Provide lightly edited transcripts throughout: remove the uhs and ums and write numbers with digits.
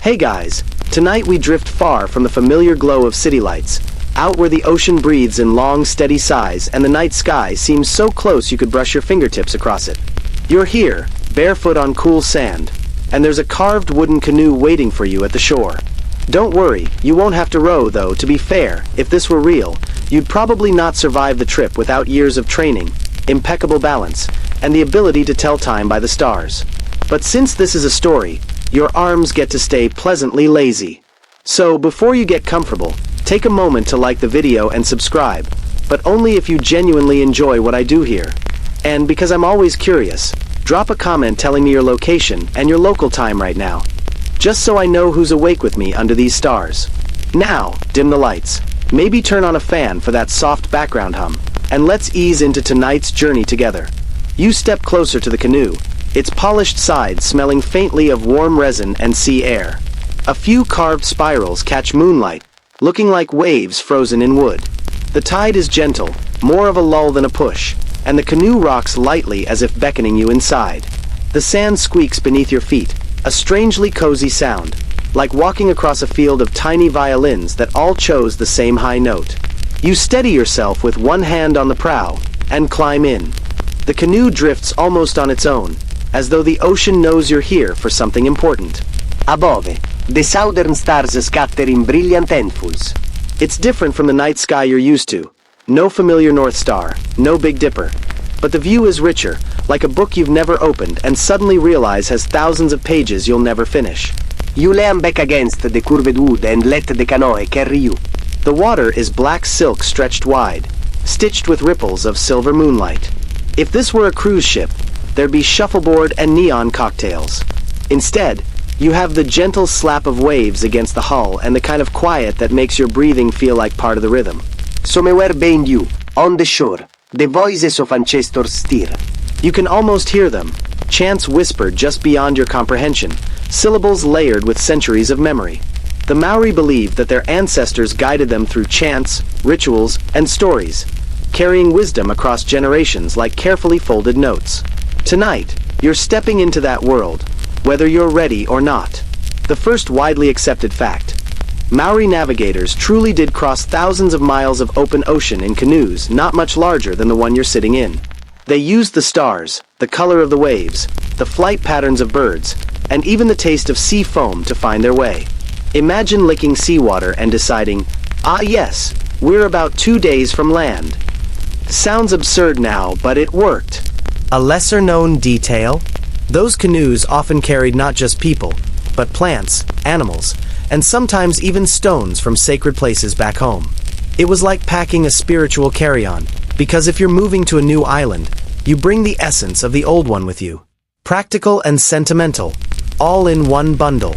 Hey guys, tonight we drift far from the familiar glow of city lights, out where the ocean breathes in long, steady sighs and the night sky seems so close you could brush your fingertips across it. You're here, barefoot on cool sand, and there's a carved wooden canoe waiting for you at the shore. Don't worry, you won't have to row though. To be fair, if this were real, you'd probably not survive the trip without years of training, impeccable balance, and the ability to tell time by the stars. But since this is a story, your arms get to stay pleasantly lazy. So before you get comfortable, take a moment to like the video and subscribe, but only if you genuinely enjoy what I do here. And because I'm always curious, drop a comment telling me your location and your local time right now, just so I know who's awake with me under these stars. Now, dim the lights, maybe turn on a fan for that soft background hum, and let's ease into tonight's journey together. You step closer to the canoe, its polished sides smelling faintly of warm resin and sea air. A few carved spirals catch moonlight, looking like waves frozen in wood. The tide is gentle, more of a lull than a push, and the canoe rocks lightly as if beckoning you inside. The sand squeaks beneath your feet, a strangely cozy sound, like walking across a field of tiny violins that all chose the same high note. You steady yourself with one hand on the prow, and climb in. The canoe drifts almost on its own, as though the ocean knows you're here for something important. Above, the southern stars scatter in brilliant handfuls. It's different from the night sky you're used to. No familiar North Star, no Big Dipper. But the view is richer, like a book you've never opened and suddenly realize has thousands of pages you'll never finish. You lean back against the curved wood and let the canoe carry you. The water is black silk stretched wide, stitched with ripples of silver moonlight. If this were a cruise ship, there'd be shuffleboard and neon cocktails. Instead, you have the gentle slap of waves against the hull and the kind of quiet that makes your breathing feel like part of the rhythm. Somewhere behind you, on the shore, the voices of ancestors stir. You can almost hear them, chants whispered just beyond your comprehension, syllables layered with centuries of memory. The Maori believed that their ancestors guided them through chants, rituals, and stories, carrying wisdom across generations like carefully folded notes. Tonight, you're stepping into that world, whether you're ready or not. The first widely accepted fact: Maori navigators truly did cross thousands of miles of open ocean in canoes not much larger than the one you're sitting in. They used the stars, the color of the waves, the flight patterns of birds, and even the taste of sea foam to find their way. Imagine licking seawater and deciding, ah yes, we're about 2 days from land. Sounds absurd now, but it worked. A lesser-known detail? Those canoes often carried not just people, but plants, animals, and sometimes even stones from sacred places back home. It was like packing a spiritual carry-on, because if you're moving to a new island, you bring the essence of the old one with you. Practical and sentimental, all in one bundle.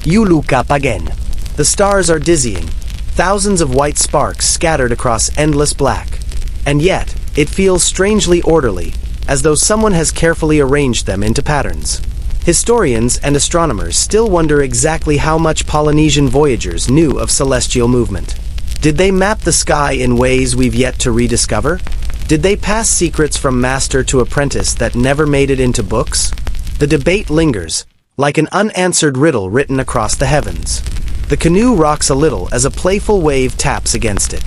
You look up again. The stars are dizzying, thousands of white sparks scattered across endless black. And yet, it feels strangely orderly, as though someone has carefully arranged them into patterns. Historians and astronomers still wonder exactly how much Polynesian voyagers knew of celestial movement. Did they map the sky in ways we've yet to rediscover? Did they pass secrets from master to apprentice that never made it into books? The debate lingers, like an unanswered riddle written across the heavens. The canoe rocks a little as a playful wave taps against it.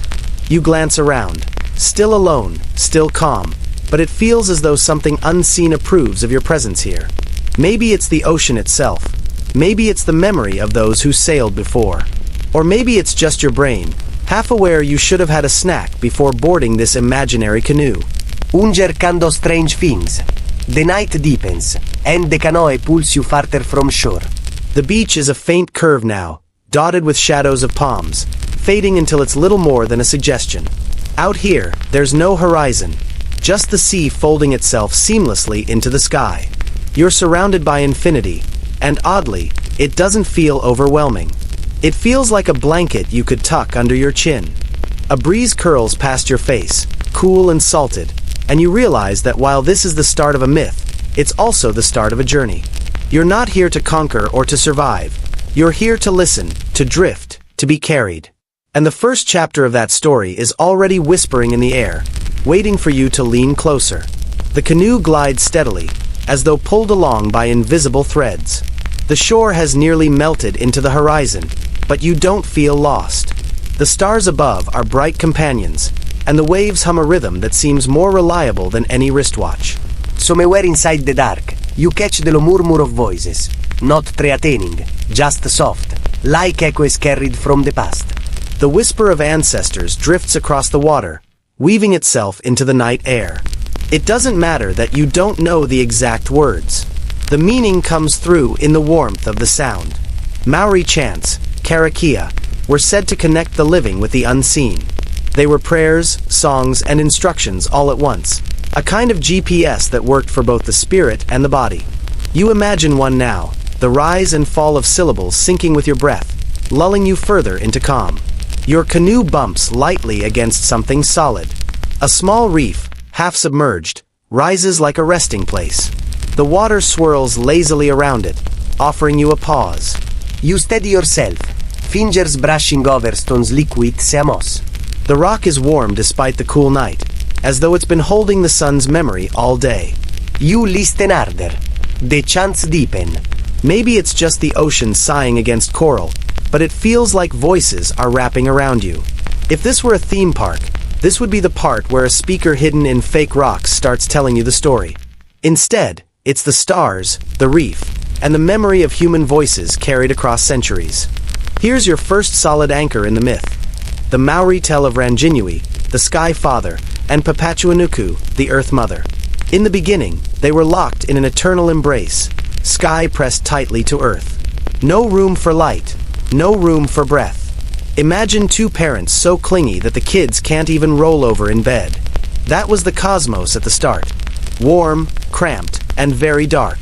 You glance around, still alone, still calm, but it feels as though something unseen approves of your presence here. Maybe it's the ocean itself. Maybe it's the memory of those who sailed before. Or maybe it's just your brain, half aware you should have had a snack before boarding this imaginary canoe. Cercando strange things. The night deepens, and the canoe pulls you farther from shore. The beach is a faint curve now, dotted with shadows of palms, fading until it's little more than a suggestion. Out here, there's no horizon, just the sea folding itself seamlessly into the sky. You're surrounded by infinity, and oddly, it doesn't feel overwhelming. It feels like a blanket you could tuck under your chin. A breeze curls past your face, cool and salted, and you realize that while this is the start of a myth, it's also the start of a journey. You're not here to conquer or to survive. You're here to listen, to drift, to be carried. And the first chapter of that story is already whispering in the air, waiting for you to lean closer. The canoe glides steadily, as though pulled along by invisible threads. The shore has nearly melted into the horizon, but you don't feel lost. The stars above are bright companions, and the waves hum a rhythm that seems more reliable than any wristwatch. Somewhere inside the dark, you catch the murmur of voices, not threatening, just soft, like echoes carried from the past. The whisper of ancestors drifts across the water, weaving itself into the night air. It doesn't matter that you don't know the exact words. The meaning comes through in the warmth of the sound. Maori chants, karakia, were said to connect the living with the unseen. They were prayers, songs, and instructions all at once, a kind of GPS that worked for both the spirit and the body. You imagine one now, the rise and fall of syllables syncing with your breath, lulling you further into calm. Your canoe bumps lightly against something solid. A small reef, half submerged, rises like a resting place. The water swirls lazily around it, offering you a pause. You steady yourself, fingers brushing over stone's liquid seamos. The rock is warm despite the cool night, as though it's been holding the sun's memory all day. You listen harder. The chants deepen. Maybe it's just the ocean sighing against coral, but it feels like voices are wrapping around you. If this were a theme park, this would be the part where a speaker hidden in fake rocks starts telling you the story. Instead, it's the stars, the reef, and the memory of human voices carried across centuries. Here's your first solid anchor in the myth. The Maori tell of Ranginui, the Sky Father, and Papatuanuku, the Earth Mother. In the beginning, they were locked in an eternal embrace, sky pressed tightly to earth. No room for light, no room for breath. Imagine two parents so clingy that the kids can't even roll over in bed. That was the cosmos at the start. Warm, cramped, and very dark.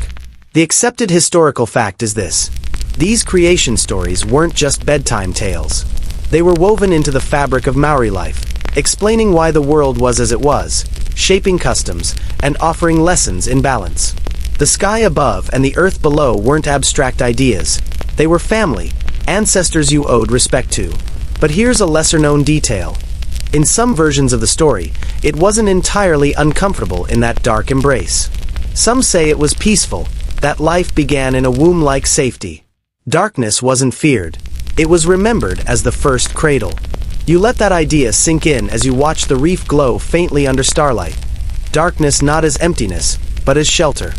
The accepted historical fact is this. These creation stories weren't just bedtime tales. They were woven into the fabric of Maori life, explaining why the world was as it was, shaping customs, and offering lessons in balance. The sky above and the earth below weren't abstract ideas. They were family, ancestors you owed respect to. But here's a lesser-known detail. In some versions of the story, it wasn't entirely uncomfortable in that dark embrace. Some say it was peaceful, that life began in a womb-like safety. Darkness wasn't feared. It was remembered as the first cradle. You let that idea sink in as you watch the reef glow faintly under starlight. Darkness not as emptiness, but as shelter.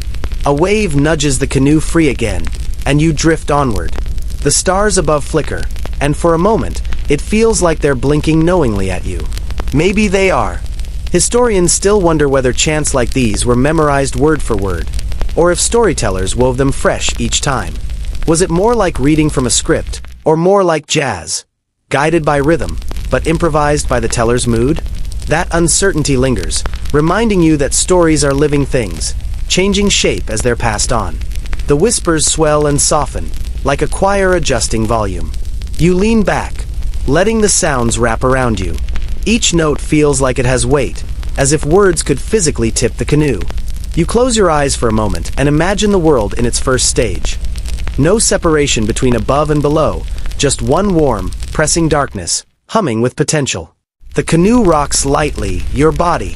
A wave nudges the canoe free again, and you drift onward. The stars above flicker, and for a moment, it feels like they're blinking knowingly at you. Maybe they are. Historians still wonder whether chants like these were memorized word for word, or if storytellers wove them fresh each time. Was it more like reading from a script, or more like jazz? Guided by rhythm, but improvised by the teller's mood? That uncertainty lingers, reminding you that stories are living things, changing shape as they're passed on. The whispers swell and soften, like a choir adjusting volume. You lean back, letting the sounds wrap around you. Each note feels like it has weight, as if words could physically tip the canoe. You close your eyes for a moment and imagine the world in its first stage. No separation between above and below, just one warm, pressing darkness, humming with potential. The canoe rocks lightly, your body.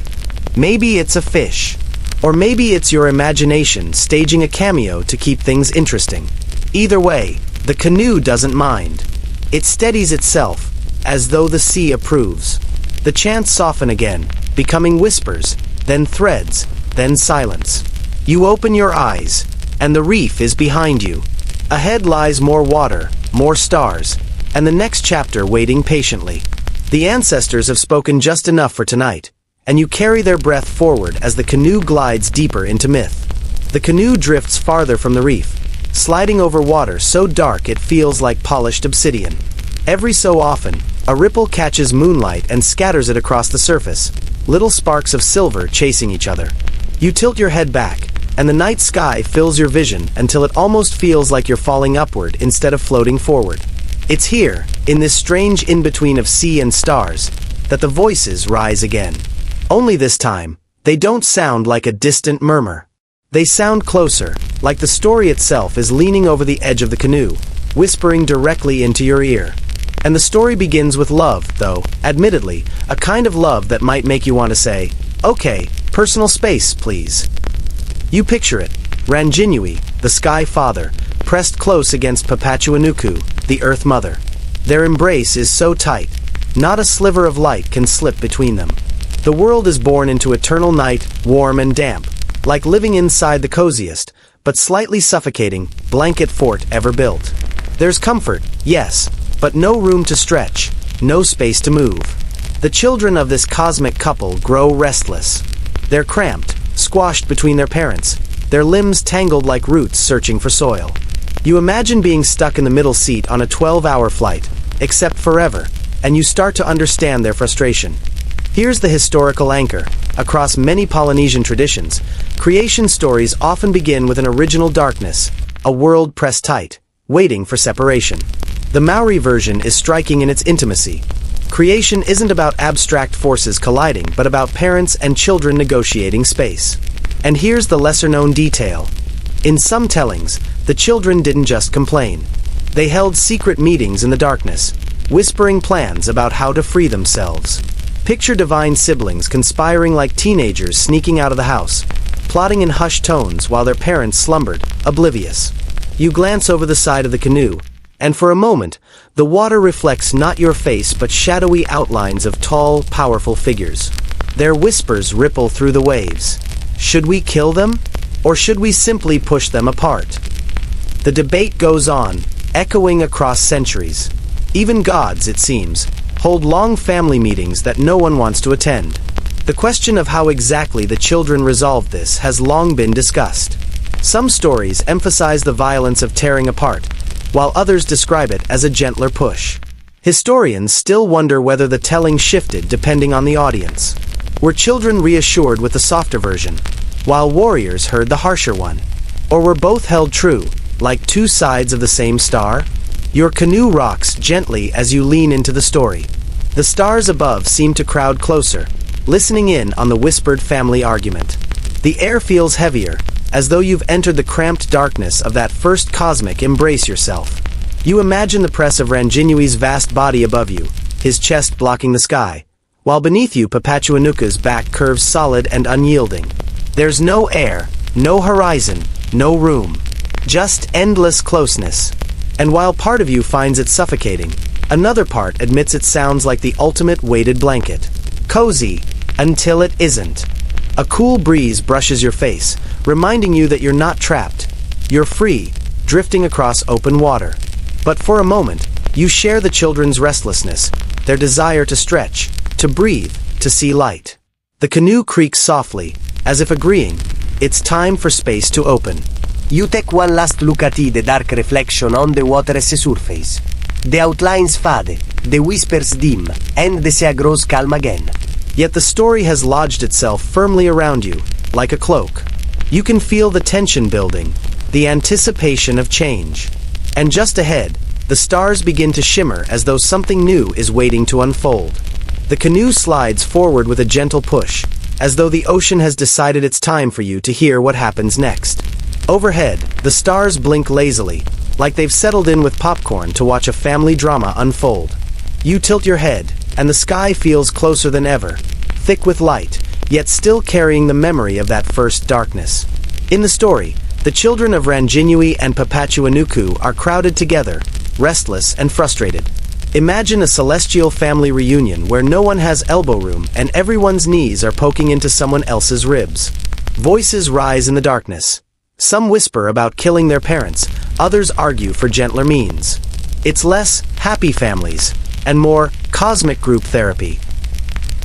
Maybe it's a fish. Or maybe it's your imagination staging a cameo to keep things interesting. Either way, the canoe doesn't mind. It steadies itself, as though the sea approves. The chants soften again, becoming whispers, then threads, then silence. You open your eyes, and the reef is behind you. Ahead lies more water, more stars, and the next chapter waiting patiently. The ancestors have spoken just enough for tonight, and you carry their breath forward as the canoe glides deeper into myth. The canoe drifts farther from the reef, sliding over water so dark it feels like polished obsidian. Every so often, a ripple catches moonlight and scatters it across the surface, little sparks of silver chasing each other. You tilt your head back, and the night sky fills your vision until it almost feels like you're falling upward instead of floating forward. It's here, in this strange in-between of sea and stars, that the voices rise again. Only this time, they don't sound like a distant murmur. They sound closer, like the story itself is leaning over the edge of the canoe, whispering directly into your ear. And the story begins with love, though, admittedly, a kind of love that might make you want to say, "Okay, personal space, please." You picture it. Ranginui, the Sky Father, pressed close against Papachuanuku, the Earth Mother. Their embrace is so tight, not a sliver of light can slip between them. The world is born into eternal night, warm and damp, like living inside the coziest, but slightly suffocating, blanket fort ever built. There's comfort, yes, but no room to stretch, no space to move. The children of this cosmic couple grow restless. They're cramped, squashed between their parents, their limbs tangled like roots searching for soil. You imagine being stuck in the middle seat on a 12-hour flight, except forever, and you start to understand their frustration. Here's the historical anchor. Across many Polynesian traditions, creation stories often begin with an original darkness, a world pressed tight, waiting for separation. The Maori version is striking in its intimacy. Creation isn't about abstract forces colliding, but about parents and children negotiating space. And here's the lesser-known detail. In some tellings, the children didn't just complain. They held secret meetings in the darkness, whispering plans about how to free themselves. Picture divine siblings conspiring like teenagers sneaking out of the house, plotting in hushed tones while their parents slumbered, oblivious. You glance over the side of the canoe, and for a moment, the water reflects not your face but shadowy outlines of tall, powerful figures. Their whispers ripple through the waves. Should we kill them, or should we simply push them apart? The debate goes on, echoing across centuries. Even gods, it seems, hold long family meetings that no one wants to attend. The question of how exactly the children resolved this has long been discussed. Some stories emphasize the violence of tearing apart, while others describe it as a gentler push. Historians still wonder whether the telling shifted depending on the audience. Were children reassured with the softer version, while warriors heard the harsher one? Or were both held true, like two sides of the same star? Your canoe rocks gently as you lean into the story. The stars above seem to crowd closer, listening in on the whispered family argument. The air feels heavier, as though you've entered the cramped darkness of that first cosmic embrace yourself. You imagine the press of Ranginui's vast body above you, his chest blocking the sky, while beneath you Papachuanuku's back curves solid and unyielding. There's no air, no horizon, no room. Just endless closeness. And while part of you finds it suffocating, another part admits it sounds like the ultimate weighted blanket. Cozy, until it isn't. A cool breeze brushes your face, reminding you that you're not trapped. You're free, drifting across open water. But for a moment, you share the children's restlessness, their desire to stretch, to breathe, to see light. The canoe creaks softly, as if agreeing, it's time for space to open. You take one last look at the dark reflection on the water's surface. The outlines fade, the whispers dim, and the sea grows calm again. Yet the story has lodged itself firmly around you, like a cloak. You can feel the tension building, the anticipation of change. And just ahead, the stars begin to shimmer as though something new is waiting to unfold. The canoe slides forward with a gentle push, as though the ocean has decided it's time for you to hear what happens next. Overhead, the stars blink lazily, like they've settled in with popcorn to watch a family drama unfold. You tilt your head, and the sky feels closer than ever, thick with light, yet still carrying the memory of that first darkness. In the story, the children of Ranginui and Papachuanuku are crowded together, restless and frustrated. Imagine a celestial family reunion where no one has elbow room and everyone's knees are poking into someone else's ribs. Voices rise in the darkness. Some whisper about killing their parents, others argue for gentler means. It's less happy families, and more cosmic group therapy.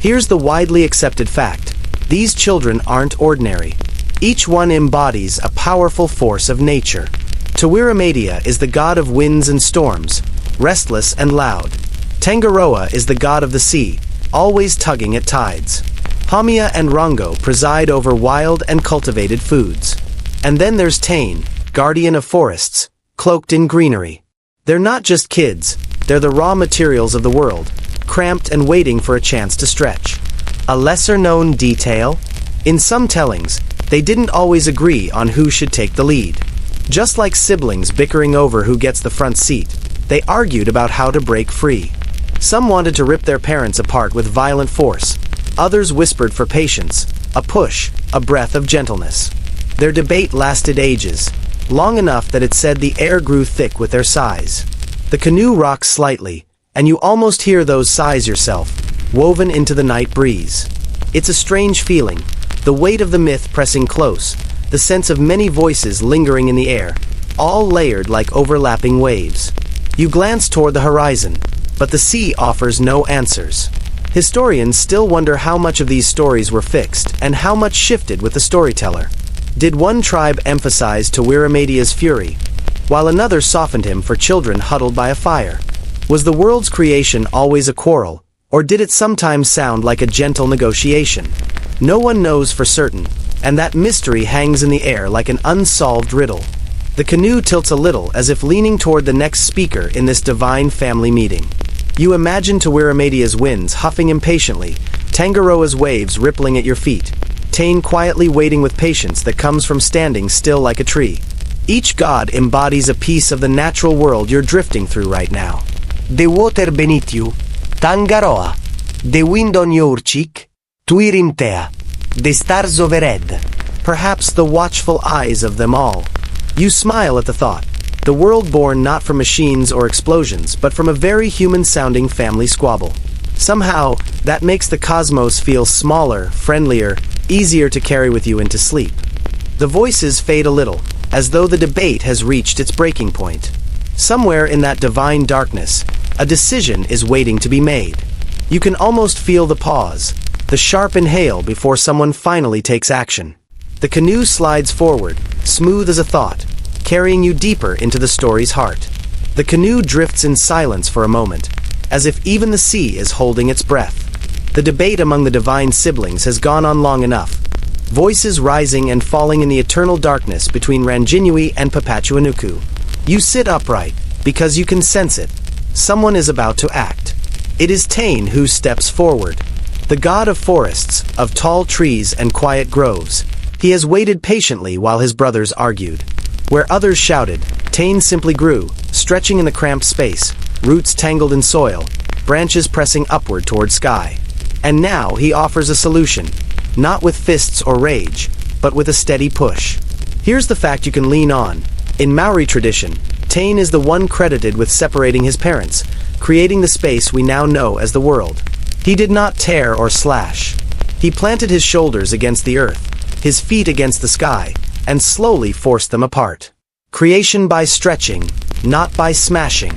Here's the widely accepted fact. These children aren't ordinary. Each one embodies a powerful force of nature. Tawiramadia is the god of winds and storms, restless and loud. Tangaroa is the god of the sea, always tugging at tides. Hamia and Rongo preside over wild and cultivated foods. And then there's Tane, guardian of forests, cloaked in greenery. They're not just kids, they're the raw materials of the world, cramped and waiting for a chance to stretch. A lesser-known detail? In some tellings, they didn't always agree on who should take the lead. Just like siblings bickering over who gets the front seat, they argued about how to break free. Some wanted to rip their parents apart with violent force. Others whispered for patience, a push, a breath of gentleness. Their debate lasted ages, long enough that it said the air grew thick with their sighs. The canoe rocks slightly, and you almost hear those sighs yourself, woven into the night breeze. It's a strange feeling, the weight of the myth pressing close, the sense of many voices lingering in the air, all layered like overlapping waves. You glance toward the horizon, but the sea offers no answers. Historians still wonder how much of these stories were fixed and how much shifted with the storyteller. Did one tribe emphasize Tawiramedia's fury, while another softened him for children huddled by a fire? Was the world's creation always a quarrel, or did it sometimes sound like a gentle negotiation? No one knows for certain, and that mystery hangs in the air like an unsolved riddle. The canoe tilts a little as if leaning toward the next speaker in this divine family meeting. You imagine Tawiramedia's winds huffing impatiently, Tangaroa's waves rippling at your feet, Tane quietly waiting with patience that comes from standing still like a tree. Each god embodies a piece of the natural world you're drifting through right now. The water beneath you, Tangaroa. The wind on your cheek, Tuirimtea. The stars overhead. Perhaps the watchful eyes of them all. You smile at the thought. The world born not from machines or explosions, but from a very human-sounding family squabble. Somehow, that makes the cosmos feel smaller, friendlier, easier to carry with you into sleep. The voices fade a little, as though the debate has reached its breaking point. Somewhere in that divine darkness, a decision is waiting to be made. You can almost feel the pause, the sharp inhale before someone finally takes action. The canoe slides forward, smooth as a thought, carrying you deeper into the story's heart. The canoe drifts in silence for a moment, as if even the sea is holding its breath. The debate among the divine siblings has gone on long enough, voices rising and falling in the eternal darkness between Ranginui and Papatuanuku. You sit upright, because you can sense it. Someone is about to act. It is Tane who steps forward. The god of forests, of tall trees and quiet groves. He has waited patiently while his brothers argued. Where others shouted, Tane simply grew, stretching in the cramped space, roots tangled in soil, branches pressing upward toward sky. And now he offers a solution, not with fists or rage, but with a steady push. Here's the fact you can lean on. In Maori tradition, Tane is the one credited with separating his parents, creating the space we now know as the world. He did not tear or slash. He planted his shoulders against the earth, his feet against the sky, and slowly forced them apart. Creation by stretching, not by smashing.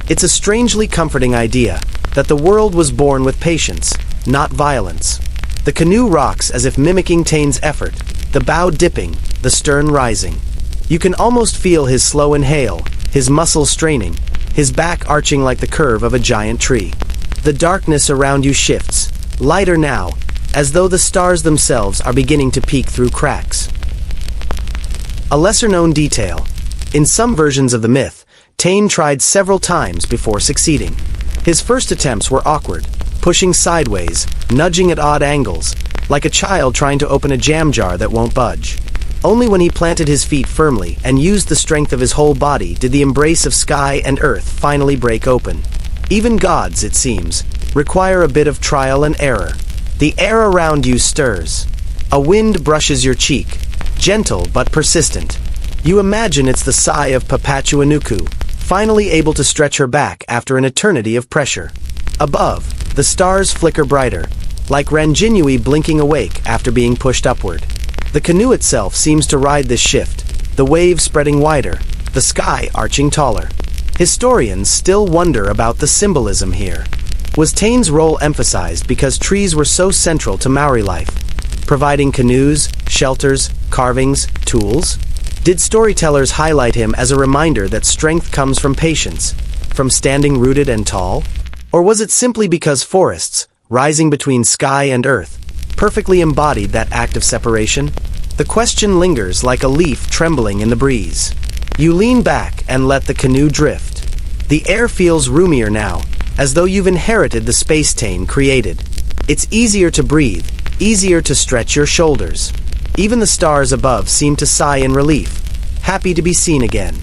It's a strangely comforting idea, that the world was born with patience, not violence. The canoe rocks as if mimicking Tane's effort, the bow dipping, the stern rising. You can almost feel his slow inhale, his muscles straining, his back arching like the curve of a giant tree. The darkness around you shifts, lighter now, as though the stars themselves are beginning to peek through cracks. A lesser-known detail. In some versions of the myth, Tane tried several times before succeeding. His first attempts were awkward, pushing sideways, nudging at odd angles, like a child trying to open a jam jar that won't budge. Only when he planted his feet firmly and used the strength of his whole body did the embrace of sky and earth finally break open. Even gods, it seems, require a bit of trial and error. The air around you stirs. A wind brushes your cheek, gentle but persistent. You imagine it's the sigh of Papatuanuku, finally able to stretch her back after an eternity of pressure. Above, the stars flicker brighter, like Ranginui blinking awake after being pushed upward. The canoe itself seems to ride this shift, the waves spreading wider, the sky arching taller. Historians still wonder about the symbolism here. Was Tane's role emphasized because trees were so central to Maori life, providing canoes, shelters, carvings, tools? Did storytellers highlight him as a reminder that strength comes from patience, from standing rooted and tall? Or was it simply because forests, rising between sky and earth, perfectly embodied that act of separation? The question lingers like a leaf trembling in the breeze. You lean back and let the canoe drift. The air feels roomier now, as though you've inherited the space Tane created. It's easier to breathe, easier to stretch your shoulders. Even the stars above seem to sigh in relief, happy to be seen again.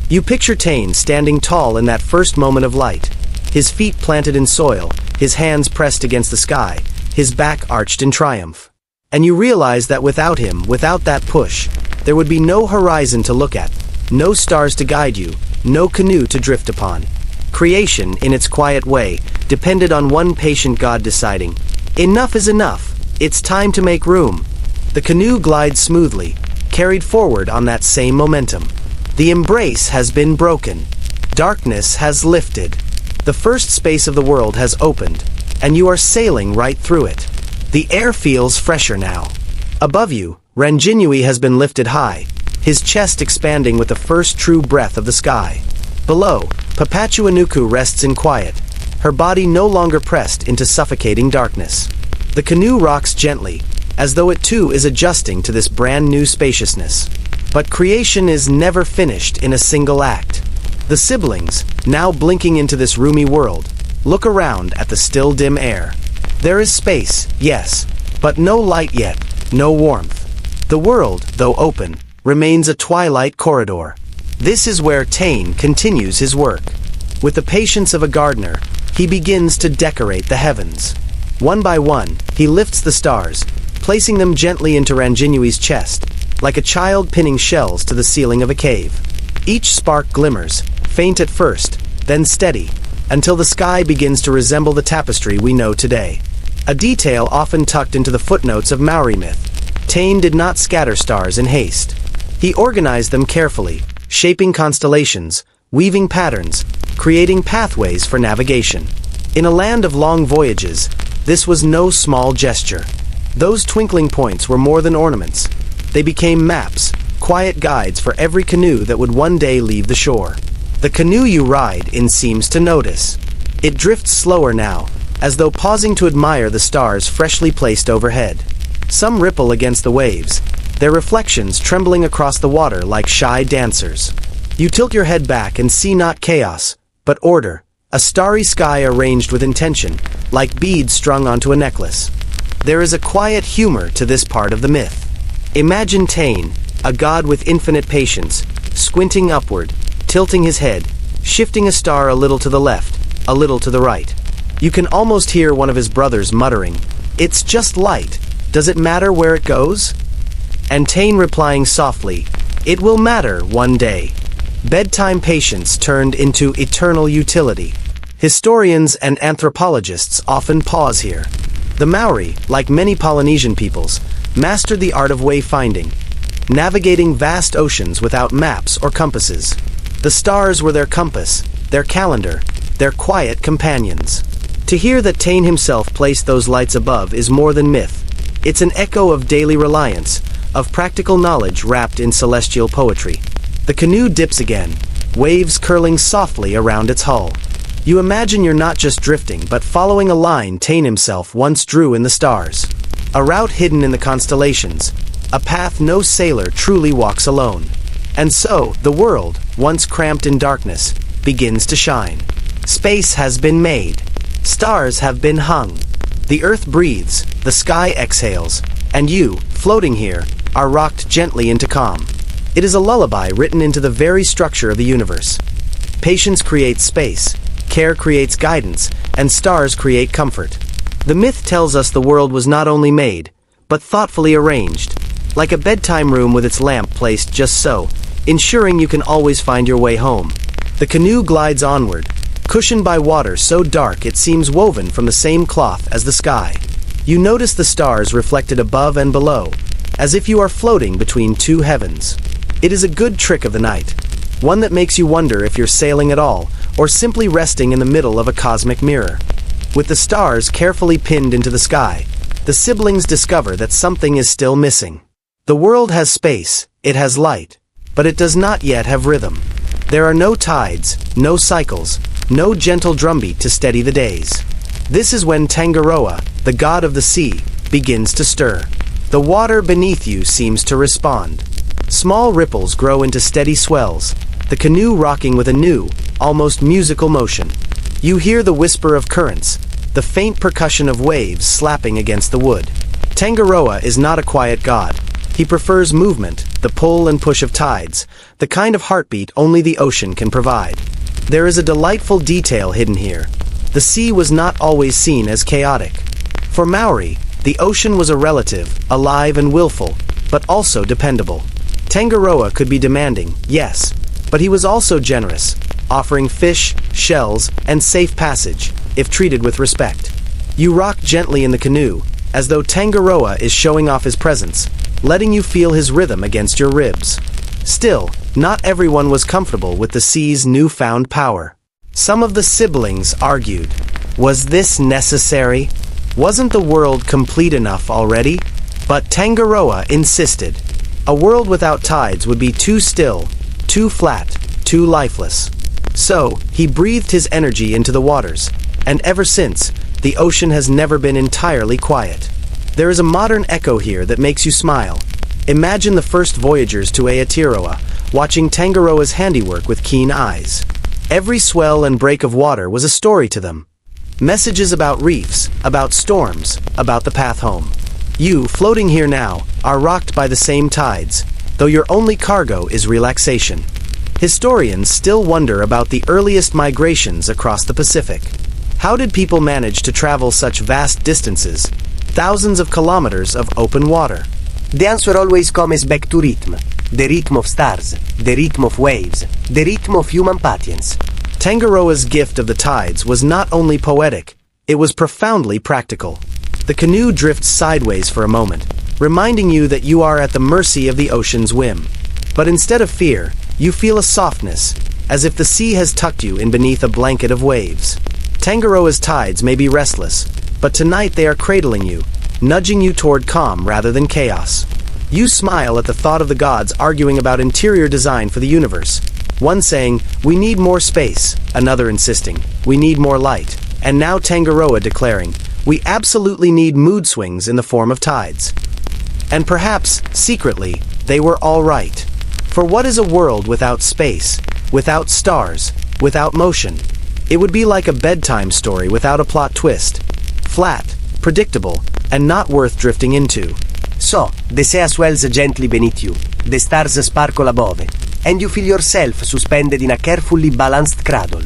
You picture Tane standing tall in that first moment of light, his feet planted in soil, his hands pressed against the sky, his back arched in triumph. And you realize that without him, without that push, there would be no horizon to look at, No stars to guide you, no canoe to drift upon. Creation, in its quiet way, depended on one patient God deciding, enough is enough, it's time to make room. The canoe glides smoothly, carried forward on that same momentum. The embrace has been broken. Darkness has lifted. The first space of the world has opened, and you are sailing right through it. The air feels fresher now. Above you, Ranginui has been lifted high, his chest expanding with the first true breath of the sky. Below, Papatuanuku rests in quiet, her body no longer pressed into suffocating darkness. The canoe rocks gently, as though it too is adjusting to this brand new spaciousness. But creation is never finished in a single act. The siblings, now blinking into this roomy world, look around at the still dim air. There is space, yes, but no light yet, no warmth. The world, though open, remains a twilight corridor. This is where Tane continues his work. With the patience of a gardener, he begins to decorate the heavens. One by one, he lifts the stars, placing them gently into Ranginui's chest, like a child pinning shells to the ceiling of a cave. Each spark glimmers, faint at first, then steady, until the sky begins to resemble the tapestry we know today. A detail often tucked into the footnotes of Maori myth. Tane did not scatter stars in haste. He organized them carefully, shaping constellations, weaving patterns, creating pathways for navigation. In a land of long voyages, this was no small gesture. Those twinkling points were more than ornaments. They became maps, quiet guides for every canoe that would one day leave the shore. The canoe you ride in seems to notice. It drifts slower now, as though pausing to admire the stars freshly placed overhead. Some ripple against the waves, their reflections trembling across the water like shy dancers. You tilt your head back and see not chaos, but order, a starry sky arranged with intention, like beads strung onto a necklace. There is a quiet humor to this part of the myth. Imagine Tane, a god with infinite patience, squinting upward, tilting his head, shifting a star a little to the left, a little to the right. You can almost hear one of his brothers muttering, "It's just light. Does it matter where it goes?" And Tane replying softly, "It will matter one day." Bedtime patience turned into eternal utility. Historians and anthropologists often pause here. The Maori, like many Polynesian peoples, mastered the art of wayfinding, navigating vast oceans without maps or compasses. The stars were their compass, their calendar, their quiet companions. To hear that Tane himself placed those lights above is more than myth. It's an echo of daily reliance, of practical knowledge wrapped in celestial poetry. The canoe dips again, waves curling softly around its hull. You imagine you're not just drifting but following a line Tane himself once drew in the stars. A route hidden in the constellations, a path no sailor truly walks alone. And so, the world, once cramped in darkness, begins to shine. Space has been made. Stars have been hung. The earth breathes, the sky exhales, and you, floating here, are rocked gently into calm. It is a lullaby written into the very structure of the universe. Patience creates space, care creates guidance, and stars create comfort. The myth tells us the world was not only made, but thoughtfully arranged, like a bedtime room with its lamp placed just so, ensuring you can always find your way home. The canoe glides onward, cushioned by water so dark it seems woven from the same cloth as the sky. You notice the stars reflected above and below, as if you are floating between two heavens. It is a good trick of the night, one that makes you wonder if you're sailing at all, or simply resting in the middle of a cosmic mirror. With the stars carefully pinned into the sky, the siblings discover that something is still missing. The world has space, it has light, but it does not yet have rhythm. There are no tides, no cycles, no gentle drumbeat to steady the days. This is when Tangaroa, the god of the sea, begins to stir. The water beneath you seems to respond. Small ripples grow into steady swells, the canoe rocking with a new, almost musical motion. You hear the whisper of currents, the faint percussion of waves slapping against the wood. Tangaroa is not a quiet god. He prefers movement, the pull and push of tides, the kind of heartbeat only the ocean can provide. There is a delightful detail hidden here. The sea was not always seen as chaotic. For Maori, the ocean was a relative, alive and willful, but also dependable. Tangaroa could be demanding, yes, but he was also generous, offering fish, shells, and safe passage, if treated with respect. You rock gently in the canoe, as though Tangaroa is showing off his presence, letting you feel his rhythm against your ribs. Still, not everyone was comfortable with the sea's newfound power. Some of the siblings argued, was this necessary? Wasn't the world complete enough already? But Tangaroa insisted. A world without tides would be too still, too flat, too lifeless. So, he breathed his energy into the waters, and ever since, the ocean has never been entirely quiet. There is a modern echo here that makes you smile. Imagine the first voyagers to Aotearoa, watching Tangaroa's handiwork with keen eyes. Every swell and break of water was a story to them. Messages about reefs, about storms, about the path home. You, floating here now, are rocked by the same tides, though your only cargo is relaxation. Historians still wonder about the earliest migrations across the Pacific. How did people manage to travel such vast distances, thousands of kilometers of open water? The answer always comes back to rhythm. The rhythm of stars, the rhythm of waves, the rhythm of human patience. Tangaroa's gift of the tides was not only poetic, it was profoundly practical. The canoe drifts sideways for a moment, reminding you that you are at the mercy of the ocean's whim. But instead of fear, you feel a softness, as if the sea has tucked you in beneath a blanket of waves. Tangaroa's tides may be restless, but tonight they are cradling you, nudging you toward calm rather than chaos. You smile at the thought of the gods arguing about interior design for the universe. One saying, we need more space, another insisting, we need more light, and now Tangaroa declaring, we absolutely need mood swings in the form of tides. And perhaps, secretly, they were all right. For what is a world without space, without stars, without motion? It would be like a bedtime story without a plot twist. Flat, predictable, and not worth drifting into. So, the sea swells gently beneath you, the stars sparkle above, and you feel yourself suspended in a carefully balanced cradle.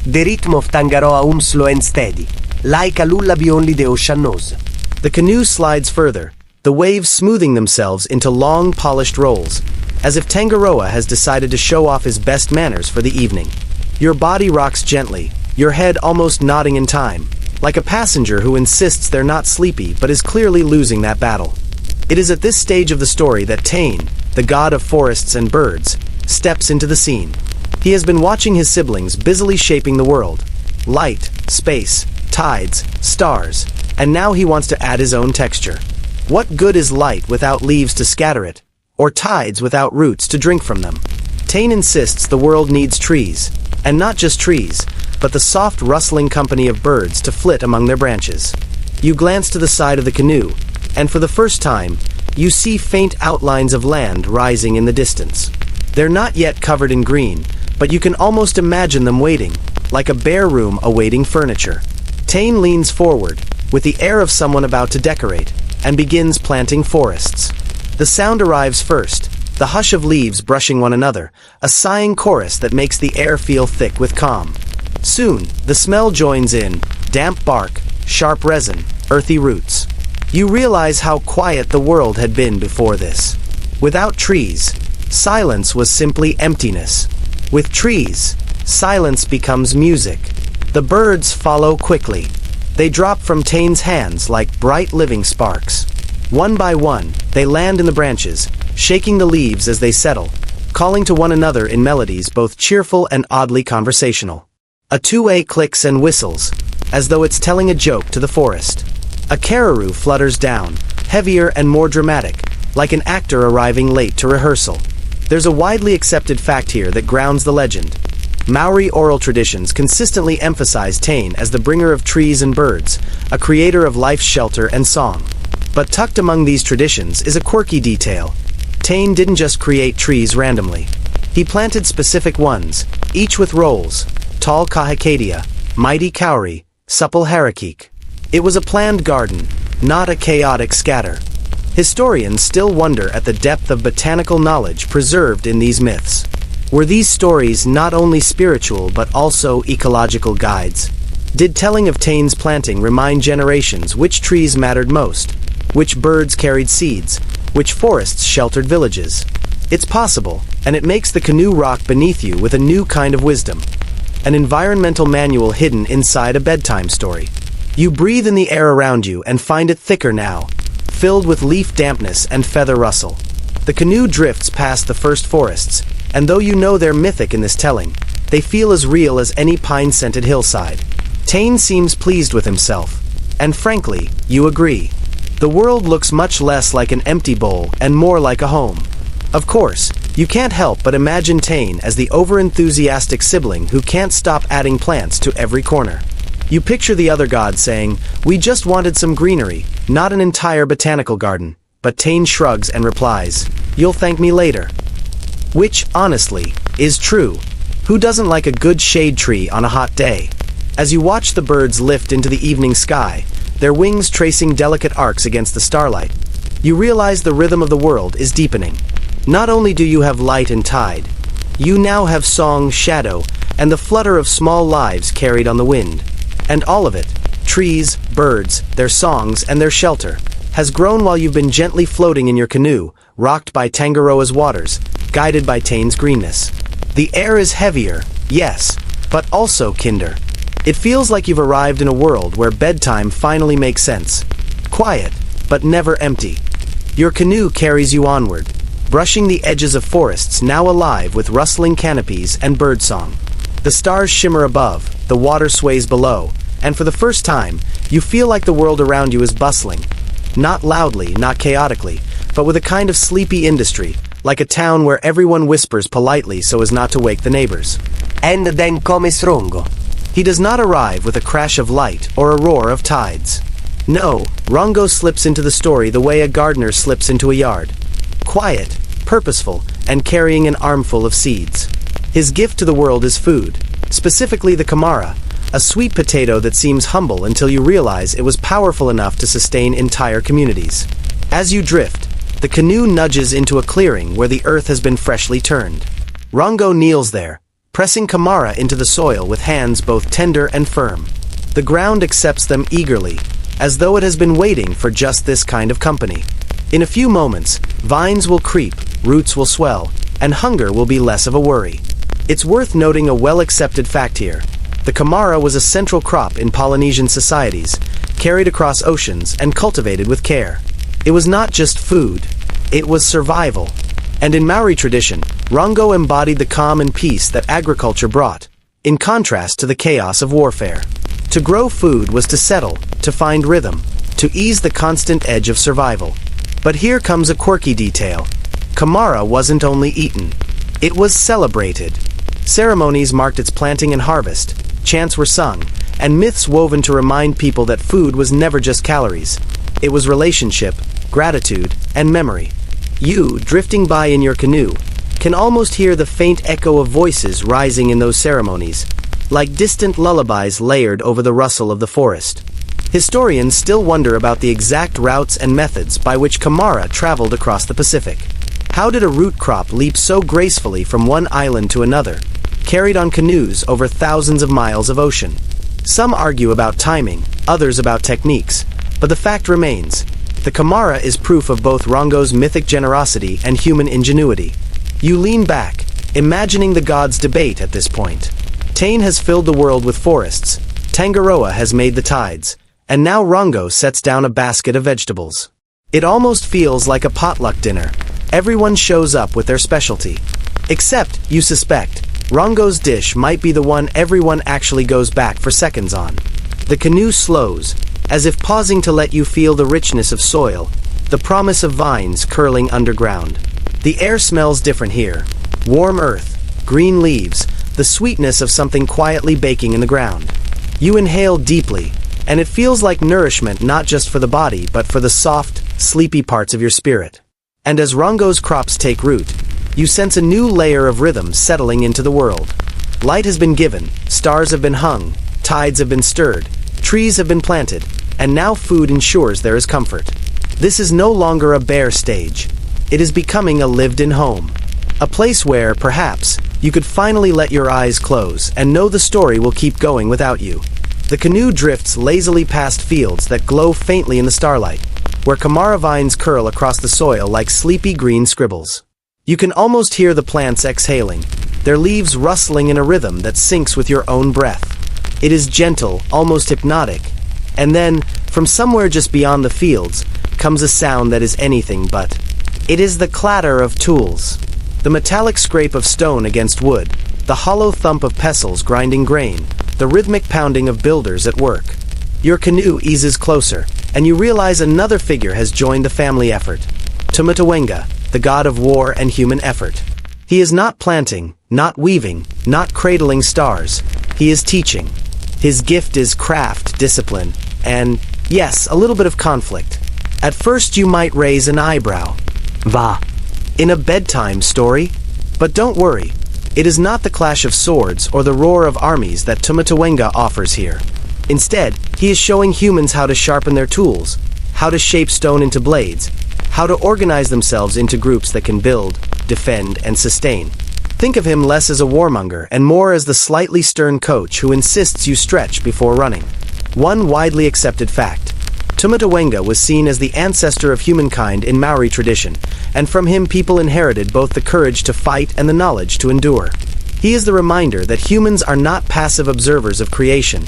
The rhythm of Tangaroa hums slow and steady, like a lullaby only the ocean knows. The canoe slides further, the waves smoothing themselves into long, polished rolls, as if Tangaroa has decided to show off his best manners for the evening. Your body rocks gently, your head almost nodding in time, like a passenger who insists they're not sleepy but is clearly losing that battle. It is at this stage of the story that Tane, the god of forests and birds, steps into the scene. He has been watching his siblings busily shaping the world. Light, space, tides, stars, and now he wants to add his own texture. What good is light without leaves to scatter it, or tides without roots to drink from them? Tane insists the world needs trees, and not just trees, but the soft rustling company of birds to flit among their branches. You glance to the side of the canoe, and for the first time, you see faint outlines of land rising in the distance. They're not yet covered in green, but you can almost imagine them waiting, like a bare room awaiting furniture. Tane leans forward, with the air of someone about to decorate, and begins planting forests. The sound arrives first, the hush of leaves brushing one another, a sighing chorus that makes the air feel thick with calm. Soon, the smell joins in, damp bark, sharp resin, earthy roots. You realize how quiet the world had been before this. Without trees, silence was simply emptiness. With trees, silence becomes music. The birds follow quickly. They drop from Tane's hands like bright living sparks. One by one, they land in the branches, shaking the leaves as they settle, calling to one another in melodies both cheerful and oddly conversational. A two-way clicks and whistles, as though it's telling a joke to the forest. A cararoo flutters down, heavier and more dramatic, like an actor arriving late to rehearsal. There's a widely accepted fact here that grounds the legend. Maori oral traditions consistently emphasize Tane as the bringer of trees and birds, a creator of life's shelter and song. But tucked among these traditions is a quirky detail. Tane didn't just create trees randomly. He planted specific ones, each with roles: tall kahikadia, mighty kauri, supple harakik. It was a planned garden, not a chaotic scatter. Historians still wonder at the depth of botanical knowledge preserved in these myths. Were these stories not only spiritual but also ecological guides? Did telling of Tane's planting remind generations which trees mattered most, which birds carried seeds, which forests sheltered villages? It's possible, and it makes the canoe rock beneath you with a new kind of wisdom. An environmental manual hidden inside a bedtime story. You breathe in the air around you and find it thicker now, filled with leaf dampness and feather rustle. The canoe drifts past the first forests, and though you know they're mythic in this telling, they feel as real as any pine-scented hillside. Tane seems pleased with himself, and frankly, you agree. The world looks much less like an empty bowl and more like a home. Of course, you can't help but imagine Tane as the over-enthusiastic sibling who can't stop adding plants to every corner. You picture the other gods saying, "We just wanted some greenery, not an entire botanical garden." But Tane shrugs and replies, "You'll thank me later." Which, honestly, is true. Who doesn't like a good shade tree on a hot day? As you watch the birds lift into the evening sky, their wings tracing delicate arcs against the starlight, you realize the rhythm of the world is deepening. Not only do you have light and tide, you now have song, shadow, and the flutter of small lives carried on the wind. And all of it, trees, birds, their songs, and their shelter, has grown while you've been gently floating in your canoe, rocked by Tangaroa's waters, guided by Tane's greenness. The air is heavier, yes, but also kinder. It feels like you've arrived in a world where bedtime finally makes sense. Quiet, but never empty. Your canoe carries you onward, brushing the edges of forests now alive with rustling canopies and birdsong. The stars shimmer above, the water sways below, and for the first time, you feel like the world around you is bustling. Not loudly, not chaotically, but with a kind of sleepy industry, like a town where everyone whispers politely so as not to wake the neighbors. And then come Rongo. He does not arrive with a crash of light or a roar of tides. No, Rongo slips into the story the way a gardener slips into a yard. Quiet, purposeful, and carrying an armful of seeds. His gift to the world is food, specifically the kamara, a sweet potato that seems humble until you realize it was powerful enough to sustain entire communities. As you drift, the canoe nudges into a clearing where the earth has been freshly turned. Rongo kneels there, pressing kamara into the soil with hands both tender and firm. The ground accepts them eagerly, as though it has been waiting for just this kind of company. In a few moments, vines will creep, roots will swell, and hunger will be less of a worry. It's worth noting a well-accepted fact here. The kamara was a central crop in Polynesian societies, carried across oceans and cultivated with care. It was not just food, it was survival. And in Maori tradition, Rongo embodied the calm and peace that agriculture brought, in contrast to the chaos of warfare. To grow food was to settle, to find rhythm, to ease the constant edge of survival. But here comes a quirky detail. Kamara wasn't only eaten, it was celebrated. Ceremonies marked its planting and harvest, chants were sung, and myths woven to remind people that food was never just calories. It was relationship, gratitude, and memory. You, drifting by in your canoe, can almost hear the faint echo of voices rising in those ceremonies, like distant lullabies layered over the rustle of the forest. Historians still wonder about the exact routes and methods by which kamara traveled across the Pacific. How did a root crop leap so gracefully from one island to another, carried on canoes over thousands of miles of ocean? Some argue about timing, others about techniques, but the fact remains. The kamara is proof of both Rongo's mythic generosity and human ingenuity. You lean back, imagining the gods' debate at this point. Tane has filled the world with forests, Tangaroa has made the tides, and now Rongo sets down a basket of vegetables. It almost feels like a potluck dinner. Everyone shows up with their specialty. Except, you suspect, Rongo's dish might be the one everyone actually goes back for seconds on. The canoe slows, as if pausing to let you feel the richness of soil, the promise of vines curling underground. The air smells different here. Warm earth, green leaves, the sweetness of something quietly baking in the ground. You inhale deeply, and it feels like nourishment not just for the body but for the soft, sleepy parts of your spirit. And as Rongo's crops take root, you sense a new layer of rhythm settling into the world. Light has been given, stars have been hung, tides have been stirred, trees have been planted, and now food ensures there is comfort. This is no longer a bare stage. It is becoming a lived-in home. A place where, perhaps, you could finally let your eyes close and know the story will keep going without you. The canoe drifts lazily past fields that glow faintly in the starlight, where kamara vines curl across the soil like sleepy green scribbles. You can almost hear the plants exhaling, their leaves rustling in a rhythm that syncs with your own breath. It is gentle, almost hypnotic. And then, from somewhere just beyond the fields, comes a sound that is anything but. It is the clatter of tools. The metallic scrape of stone against wood, the hollow thump of pestles grinding grain, the rhythmic pounding of builders at work. Your canoe eases closer, and you realize another figure has joined the family effort. Tumatawenga, the god of war and human effort. He is not planting, not weaving, not cradling stars. He is teaching. His gift is craft, discipline, and, yes, a little bit of conflict. At first you might raise an eyebrow. Va. In a bedtime story? But don't worry. It is not the clash of swords or the roar of armies that Tumatawenga offers here. Instead, he is showing humans how to sharpen their tools, how to shape stone into blades, how to organize themselves into groups that can build, defend, and sustain. Think of him less as a warmonger and more as the slightly stern coach who insists you stretch before running. One widely accepted fact. Tumatawenga was seen as the ancestor of humankind in Maori tradition, and from him people inherited both the courage to fight and the knowledge to endure. He is the reminder that humans are not passive observers of creation.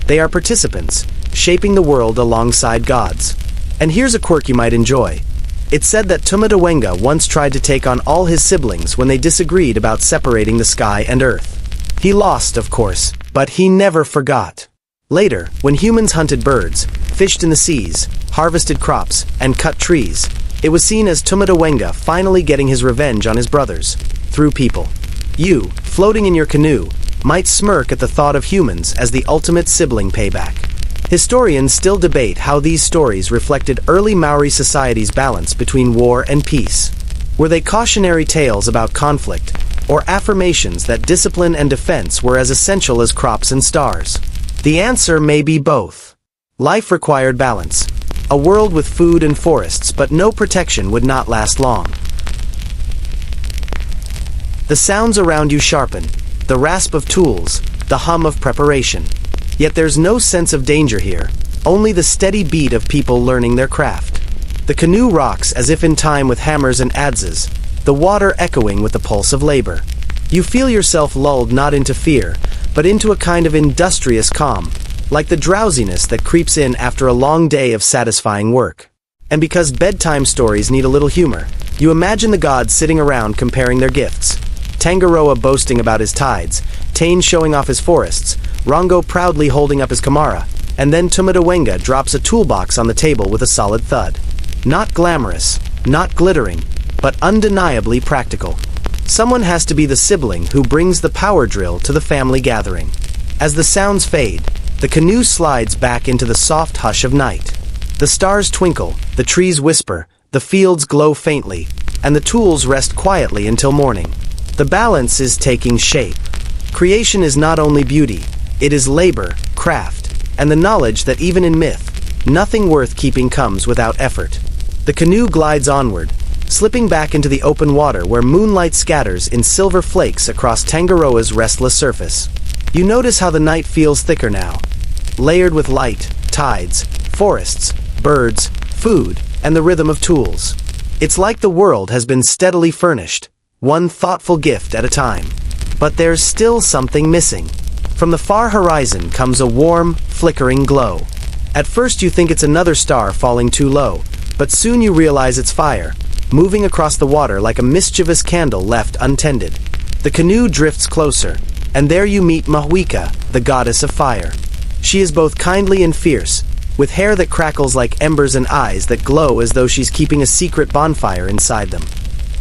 They are participants, shaping the world alongside gods. And here's a quirk you might enjoy. It's said that Tumatawenga once tried to take on all his siblings when they disagreed about separating the sky and earth. He lost, of course, but he never forgot. Later, when humans hunted birds, fished in the seas, harvested crops, and cut trees, it was seen as Tumatawenga finally getting his revenge on his brothers, through people. You, floating in your canoe, might smirk at the thought of humans as the ultimate sibling payback. Historians still debate how these stories reflected early Maori society's balance between war and peace. Were they cautionary tales about conflict, or affirmations that discipline and defense were as essential as crops and stars? The answer may be both. Life required balance. A world with food and forests but no protection would not last long. The sounds around you sharpen, the rasp of tools, the hum of preparation. Yet there's no sense of danger here, only the steady beat of people learning their craft. The canoe rocks as if in time with hammers and adzes, the water echoing with the pulse of labor. You feel yourself lulled not into fear, but into a kind of industrious calm, like the drowsiness that creeps in after a long day of satisfying work. And because bedtime stories need a little humor, you imagine the gods sitting around comparing their gifts. Tangaroa boasting about his tides, Tane showing off his forests, Rongo proudly holding up his kamara, and then Tumatawenga drops a toolbox on the table with a solid thud. Not glamorous, not glittering, but undeniably practical. Someone has to be the sibling who brings the power drill to the family gathering. As the sounds fade, the canoe slides back into the soft hush of night. The stars twinkle, the trees whisper, the fields glow faintly, and the tools rest quietly until morning. The balance is taking shape. Creation is not only beauty, it is labor, craft, and the knowledge that even in myth, nothing worth keeping comes without effort. The canoe glides onward, slipping back into the open water where moonlight scatters in silver flakes across Tangaroa's restless surface. You notice how the night feels thicker now, layered with light, tides, forests, birds, food, and the rhythm of tools. It's like the world has been steadily furnished, one thoughtful gift at a time. But there's still something missing. From the far horizon comes a warm, flickering glow. At first you think it's another star falling too low, but soon you realize it's fire, moving across the water like a mischievous candle left untended. The canoe drifts closer, and there you meet Mahuika, the goddess of fire. She is both kindly and fierce, with hair that crackles like embers and eyes that glow as though she's keeping a secret bonfire inside them.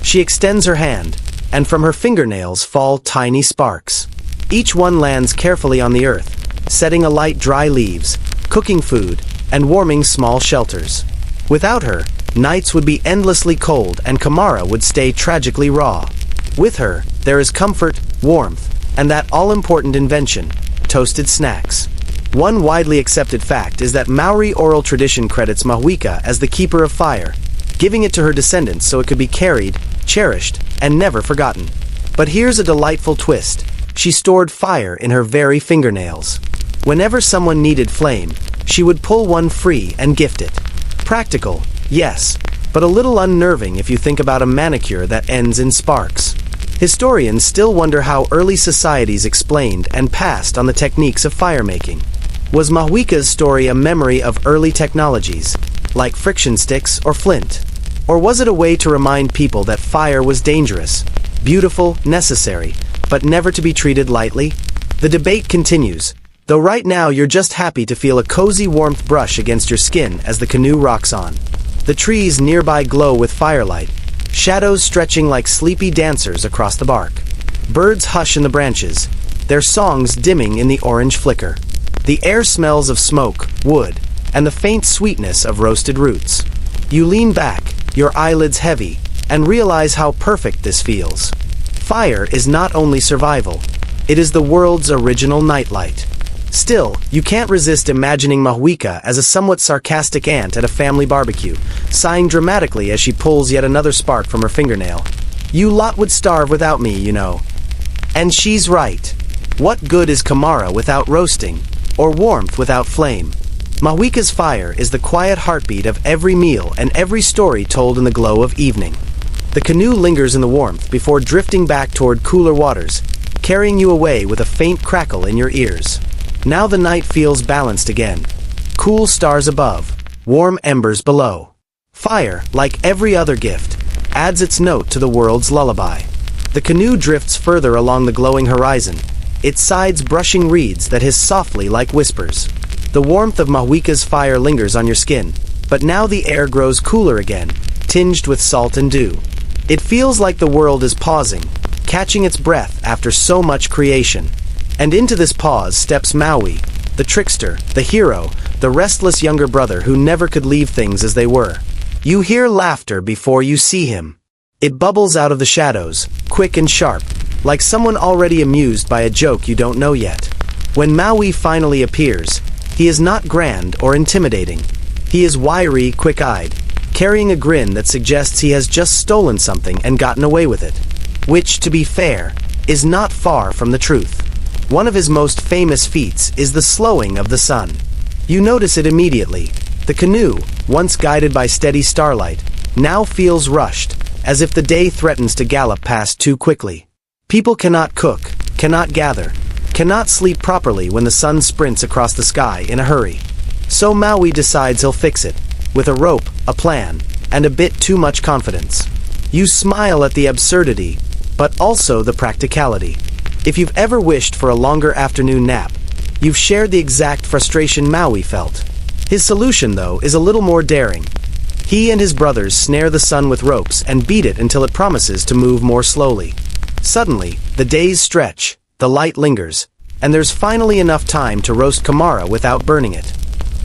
She extends her hand, and from her fingernails fall tiny sparks. Each one lands carefully on the earth, setting alight dry leaves, cooking food, and warming small shelters. Without her, nights would be endlessly cold and Kamara would stay tragically raw. With her, there is comfort, warmth, and that all-important invention, toasted snacks. One widely accepted fact is that Maori oral tradition credits Mahuika as the keeper of fire, giving it to her descendants so it could be carried, cherished, and never forgotten. But here's a delightful twist. She stored fire in her very fingernails. Whenever someone needed flame, she would pull one free and gift it. Practical, yes, but a little unnerving if you think about a manicure that ends in sparks. Historians still wonder how early societies explained and passed on the techniques of fire-making. Was Mahuika's story a memory of early technologies, like friction sticks or flint? Or was it a way to remind people that fire was dangerous, beautiful, necessary, but never to be treated lightly? The debate continues, though right now you're just happy to feel a cozy warmth brush against your skin as the canoe rocks on. The trees nearby glow with firelight, shadows stretching like sleepy dancers across the bark. Birds hush in the branches, their songs dimming in the orange flicker. The air smells of smoke, wood, and the faint sweetness of roasted roots. You lean back, your eyelids heavy, and realize how perfect this feels. Fire is not only survival, it is the world's original nightlight. Still, you can't resist imagining Mahuika as a somewhat sarcastic aunt at a family barbecue, sighing dramatically as she pulls yet another spark from her fingernail. You lot would starve without me, you know. And she's right. What good is Kamara without roasting, or warmth without flame? Mahuika's fire is the quiet heartbeat of every meal and every story told in the glow of evening. The canoe lingers in the warmth before drifting back toward cooler waters, carrying you away with a faint crackle in your ears. Now the night feels balanced again. Cool stars above, warm embers below. Fire, like every other gift, adds its note to the world's lullaby. The canoe drifts further along the glowing horizon, its sides brushing reeds that hiss softly like whispers. The warmth of Mahuika's fire lingers on your skin, but now the air grows cooler again, tinged with salt and dew. It feels like the world is pausing, catching its breath after so much creation. And into this pause steps Maui, the trickster, the hero, the restless younger brother who never could leave things as they were. You hear laughter before you see him. It bubbles out of the shadows, quick and sharp, like someone already amused by a joke you don't know yet. When Maui finally appears, he is not grand or intimidating. He is wiry, quick-eyed, carrying a grin that suggests he has just stolen something and gotten away with it. Which, to be fair, is not far from the truth. One of his most famous feats is the slowing of the sun. You notice it immediately. The canoe, once guided by steady starlight, now feels rushed, as if the day threatens to gallop past too quickly. People cannot cook, cannot gather, cannot sleep properly when the sun sprints across the sky in a hurry. So Maui decides he'll fix it, with a rope, a plan, and a bit too much confidence. You smile at the absurdity, but also the practicality. If you've ever wished for a longer afternoon nap, you've shared the exact frustration Maui felt. His solution, though, is a little more daring. He and his brothers snare the sun with ropes and beat it until it promises to move more slowly. Suddenly, the days stretch, the light lingers, and there's finally enough time to roast Kamara without burning it.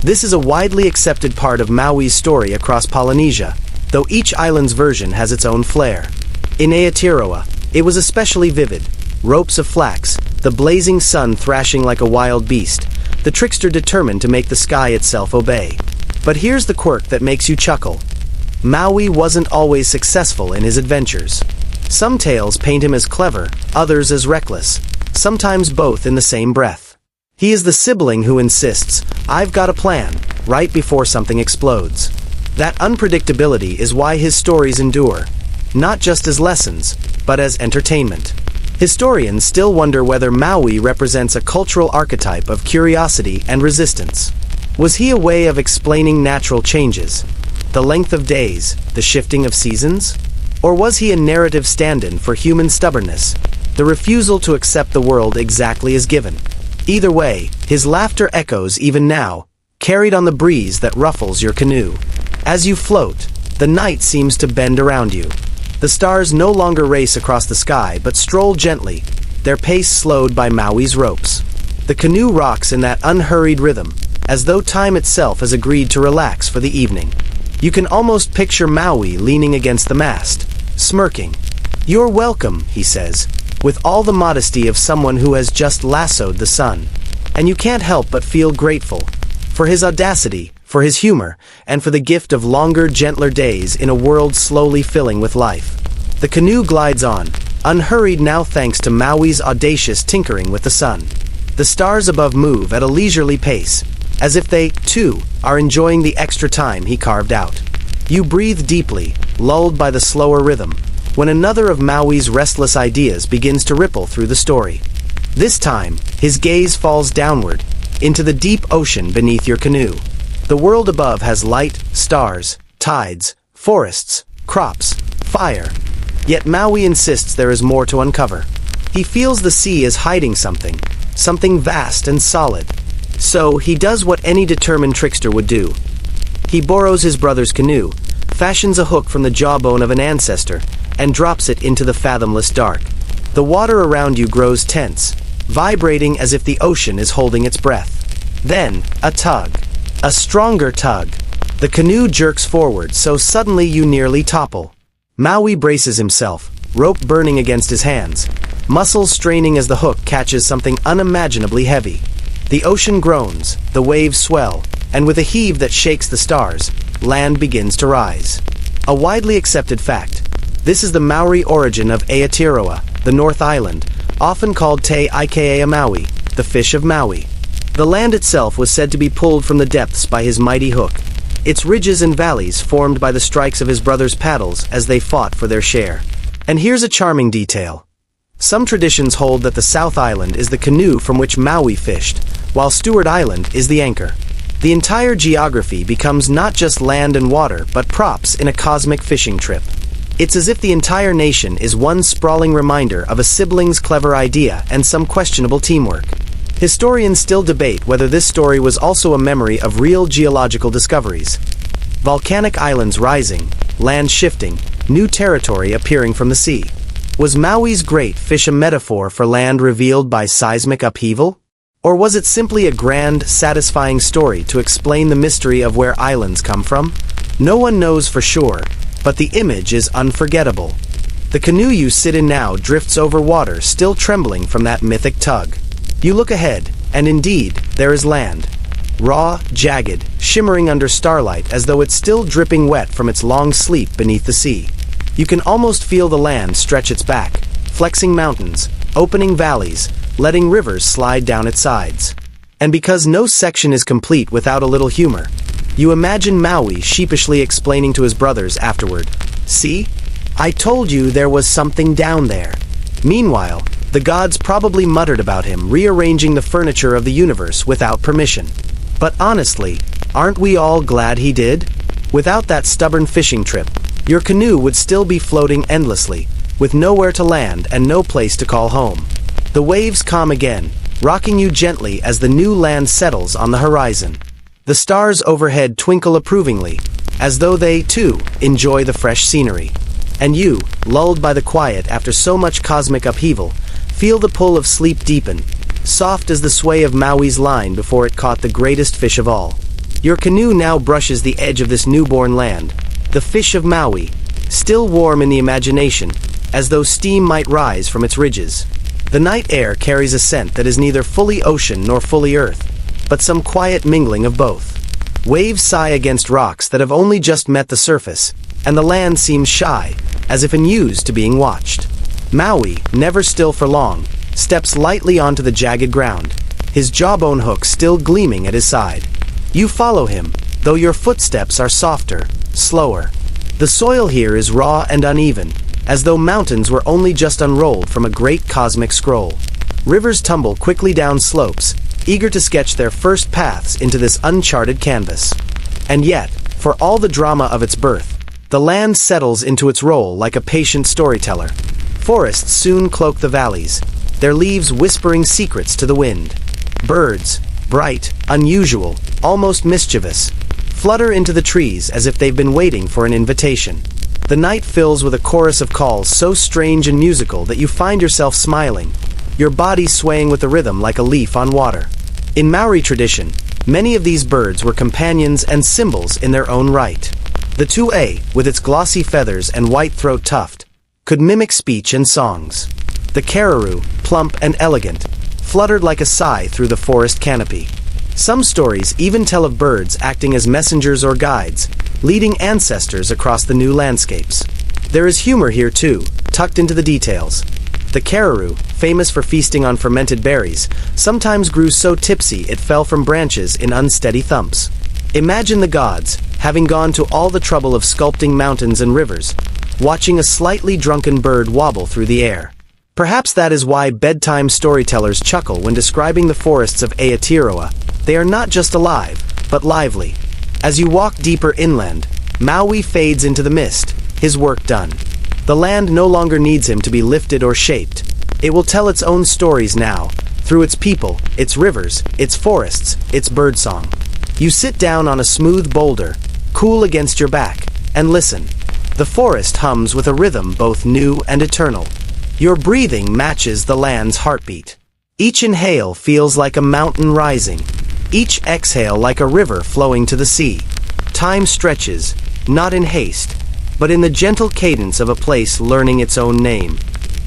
This is a widely accepted part of Maui's story across Polynesia, though each island's version has its own flair. In Aotearoa, it was especially vivid. Ropes of flax, the blazing sun thrashing like a wild beast, the trickster determined to make the sky itself obey. But here's the quirk that makes you chuckle. Maui wasn't always successful in his adventures. Some tales paint him as clever, others as reckless, sometimes both in the same breath. He is the sibling who insists, "I've got a plan," right before something explodes. That unpredictability is why his stories endure, not just as lessons, but as entertainment. Historians still wonder whether Maui represents a cultural archetype of curiosity and resistance. Was he a way of explaining natural changes, the length of days, the shifting of seasons? Or was he a narrative stand-in for human stubbornness, the refusal to accept the world exactly as given? Either way, his laughter echoes even now, carried on the breeze that ruffles your canoe. As you float, the night seems to bend around you. The stars no longer race across the sky but stroll gently, their pace slowed by Maui's ropes. The canoe rocks in that unhurried rhythm, as though time itself has agreed to relax for the evening. You can almost picture Maui leaning against the mast, smirking. "You're welcome," he says, with all the modesty of someone who has just lassoed the sun. And you can't help but feel grateful for his audacity, for his humor, and for the gift of longer, gentler days in a world slowly filling with life. The canoe glides on, unhurried now thanks to Maui's audacious tinkering with the sun. The stars above move at a leisurely pace, as if they, too, are enjoying the extra time he carved out. You breathe deeply, lulled by the slower rhythm, when another of Maui's restless ideas begins to ripple through the story. This time, his gaze falls downward, into the deep ocean beneath your canoe. The world above has light, stars, tides, forests, crops, fire. Yet Maui insists there is more to uncover. He feels the sea is hiding something, something vast and solid. So he does what any determined trickster would do. He borrows his brother's canoe, fashions a hook from the jawbone of an ancestor, and drops it into the fathomless dark. The water around you grows tense, vibrating as if the ocean is holding its breath. Then, a tug. A stronger tug. The canoe jerks forward so suddenly you nearly topple. Maui braces himself, rope burning against his hands, muscles straining as the hook catches something unimaginably heavy. The ocean groans, the waves swell, and with a heave that shakes the stars, land begins to rise. A widely accepted fact. This is the Maori origin of Aotearoa, the North Island, often called Te Aikea Maui, the fish of Maui. The land itself was said to be pulled from the depths by his mighty hook, its ridges and valleys formed by the strikes of his brother's paddles as they fought for their share. And here's a charming detail. Some traditions hold that the South Island is the canoe from which Maui fished, while Stewart Island is the anchor. The entire geography becomes not just land and water, but props in a cosmic fishing trip. It's as if the entire nation is one sprawling reminder of a sibling's clever idea and some questionable teamwork. Historians still debate whether this story was also a memory of real geological discoveries. Volcanic islands rising, land shifting, new territory appearing from the sea. Was Maui's great fish a metaphor for land revealed by seismic upheaval? Or was it simply a grand, satisfying story to explain the mystery of where islands come from? No one knows for sure, but the image is unforgettable. The canoe you sit in now drifts over water still trembling from that mythic tug. You look ahead, and indeed, there is land. Raw, jagged, shimmering under starlight as though it's still dripping wet from its long sleep beneath the sea. You can almost feel the land stretch its back, flexing mountains, opening valleys, letting rivers slide down its sides. And because no section is complete without a little humor, you imagine Maui sheepishly explaining to his brothers afterward, "See? I told you there was something down there." Meanwhile, the gods probably muttered about him rearranging the furniture of the universe without permission. But honestly, aren't we all glad he did? Without that stubborn fishing trip, your canoe would still be floating endlessly, with nowhere to land and no place to call home. The waves calm again, rocking you gently as the new land settles on the horizon. The stars overhead twinkle approvingly, as though they, too, enjoy the fresh scenery. And you, lulled by the quiet after so much cosmic upheaval, feel the pull of sleep deepen, soft as the sway of Maui's line before it caught the greatest fish of all. Your canoe now brushes the edge of this newborn land, the fish of Maui, still warm in the imagination, as though steam might rise from its ridges. The night air carries a scent that is neither fully ocean nor fully earth, but some quiet mingling of both. Waves sigh against rocks that have only just met the surface, and the land seems shy, as if unused to being watched. Maui, never still for long, steps lightly onto the jagged ground, his jawbone hook still gleaming at his side. You follow him, though your footsteps are softer, slower. The soil here is raw and uneven, as though mountains were only just unrolled from a great cosmic scroll. Rivers tumble quickly down slopes, eager to sketch their first paths into this uncharted canvas. And yet, for all the drama of its birth, the land settles into its role like a patient storyteller. Forests soon cloak the valleys, their leaves whispering secrets to the wind. Birds, bright, unusual, almost mischievous, flutter into the trees as if they've been waiting for an invitation. The night fills with a chorus of calls so strange and musical that you find yourself smiling, your body swaying with the rhythm like a leaf on water. In Maori tradition, many of these birds were companions and symbols in their own right. The tu'e, with its glossy feathers and white throat tuft, could mimic speech and songs. The cararoo, plump and elegant, fluttered like a sigh through the forest canopy. Some stories even tell of birds acting as messengers or guides, leading ancestors across the new landscapes. There is humor here too, tucked into the details. The cararoo, famous for feasting on fermented berries, sometimes grew so tipsy it fell from branches in unsteady thumps. Imagine the gods, having gone to all the trouble of sculpting mountains and rivers, watching a slightly drunken bird wobble through the air. Perhaps that is why bedtime storytellers chuckle when describing the forests of Aotearoa. They are not just alive, but lively. As you walk deeper inland, Maui fades into the mist, his work done. The land no longer needs him to be lifted or shaped. It will tell its own stories now, through its people, its rivers, its forests, its birdsong. You sit down on a smooth boulder, cool against your back, and listen. The forest hums with a rhythm both new and eternal. Your breathing matches the land's heartbeat. Each inhale feels like a mountain rising, each exhale like a river flowing to the sea. Time stretches, not in haste, but in the gentle cadence of a place learning its own name.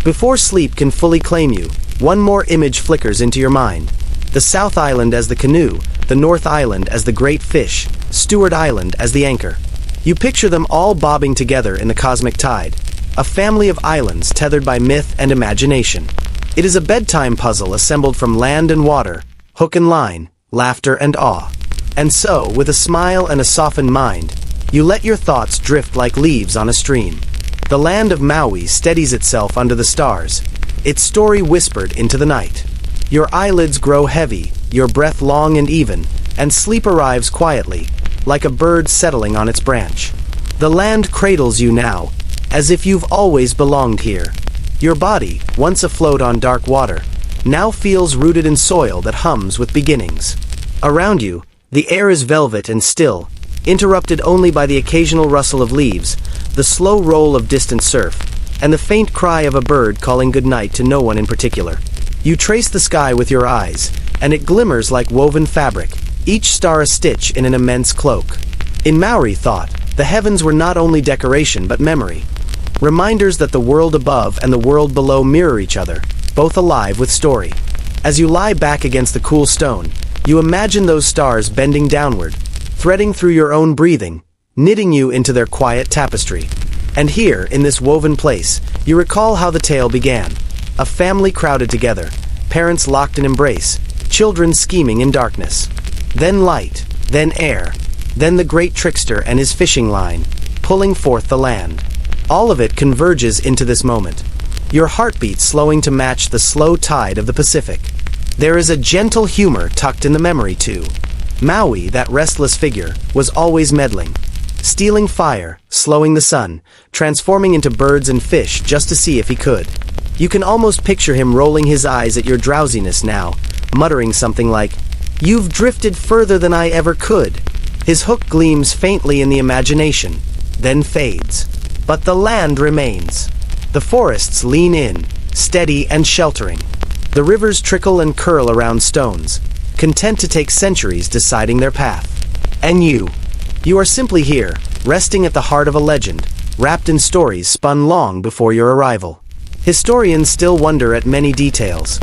Before sleep can fully claim you, one more image flickers into your mind. The South Island as the canoe, the North Island as the great fish, Stewart Island as the anchor. You picture them all bobbing together in the cosmic tide, a family of islands tethered by myth and imagination. It is a bedtime puzzle assembled from land and water, hook and line, laughter and awe. And so, with a smile and a softened mind, you let your thoughts drift like leaves on a stream. The land of Maui steadies itself under the stars, its story whispered into the night. Your eyelids grow heavy, your breath long and even, and sleep arrives quietly, like a bird settling on its branch. The land cradles you now, as if you've always belonged here. Your body, once afloat on dark water, now feels rooted in soil that hums with beginnings. Around you, the air is velvet and still, interrupted only by the occasional rustle of leaves, the slow roll of distant surf, and the faint cry of a bird calling goodnight to no one in particular. You trace the sky with your eyes, and it glimmers like woven fabric, each star a stitch in an immense cloak. In Maori thought, the heavens were not only decoration but memory. Reminders that the world above and the world below mirror each other, both alive with story. As you lie back against the cool stone, you imagine those stars bending downward, threading through your own breathing, knitting you into their quiet tapestry. And here, in this woven place, you recall how the tale began. A family crowded together, parents locked in embrace, children scheming in darkness. Then light, then air, then the great trickster and his fishing line, pulling forth the land. All of it converges into this moment, your heartbeat slowing to match the slow tide of the Pacific. There is a gentle humor tucked in the memory too. Maui, that restless figure, was always meddling, stealing fire, slowing the sun, transforming into birds and fish just to see if he could. You can almost picture him rolling his eyes at your drowsiness now, muttering something like, "You've drifted further than I ever could." His hook gleams faintly in the imagination, then fades. But the land remains. The forests lean in, steady and sheltering. The rivers trickle and curl around stones, content to take centuries deciding their path. And you are simply here, resting at the heart of a legend, wrapped in stories spun long before your arrival. Historians still wonder at many details.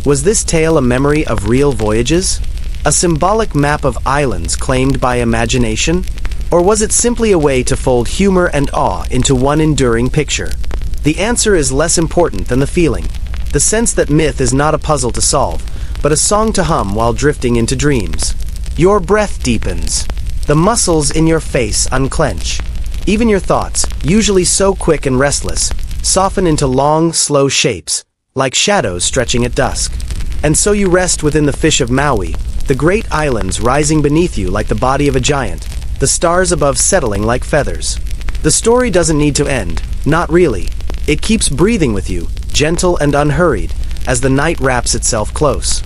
Was this tale a memory of real voyages? A symbolic map of islands claimed by imagination? Or was it simply a way to fold humor and awe into one enduring picture? The answer is less important than the feeling. The sense that myth is not a puzzle to solve, but a song to hum while drifting into dreams. Your breath deepens. The muscles in your face unclench. Even your thoughts, usually so quick and restless, soften into long, slow shapes, like shadows stretching at dusk. And so you rest within the fish of Maui, the great islands rising beneath you like the body of a giant, the stars above settling like feathers. The story doesn't need to end, not really. It keeps breathing with you, gentle and unhurried, as the night wraps itself close.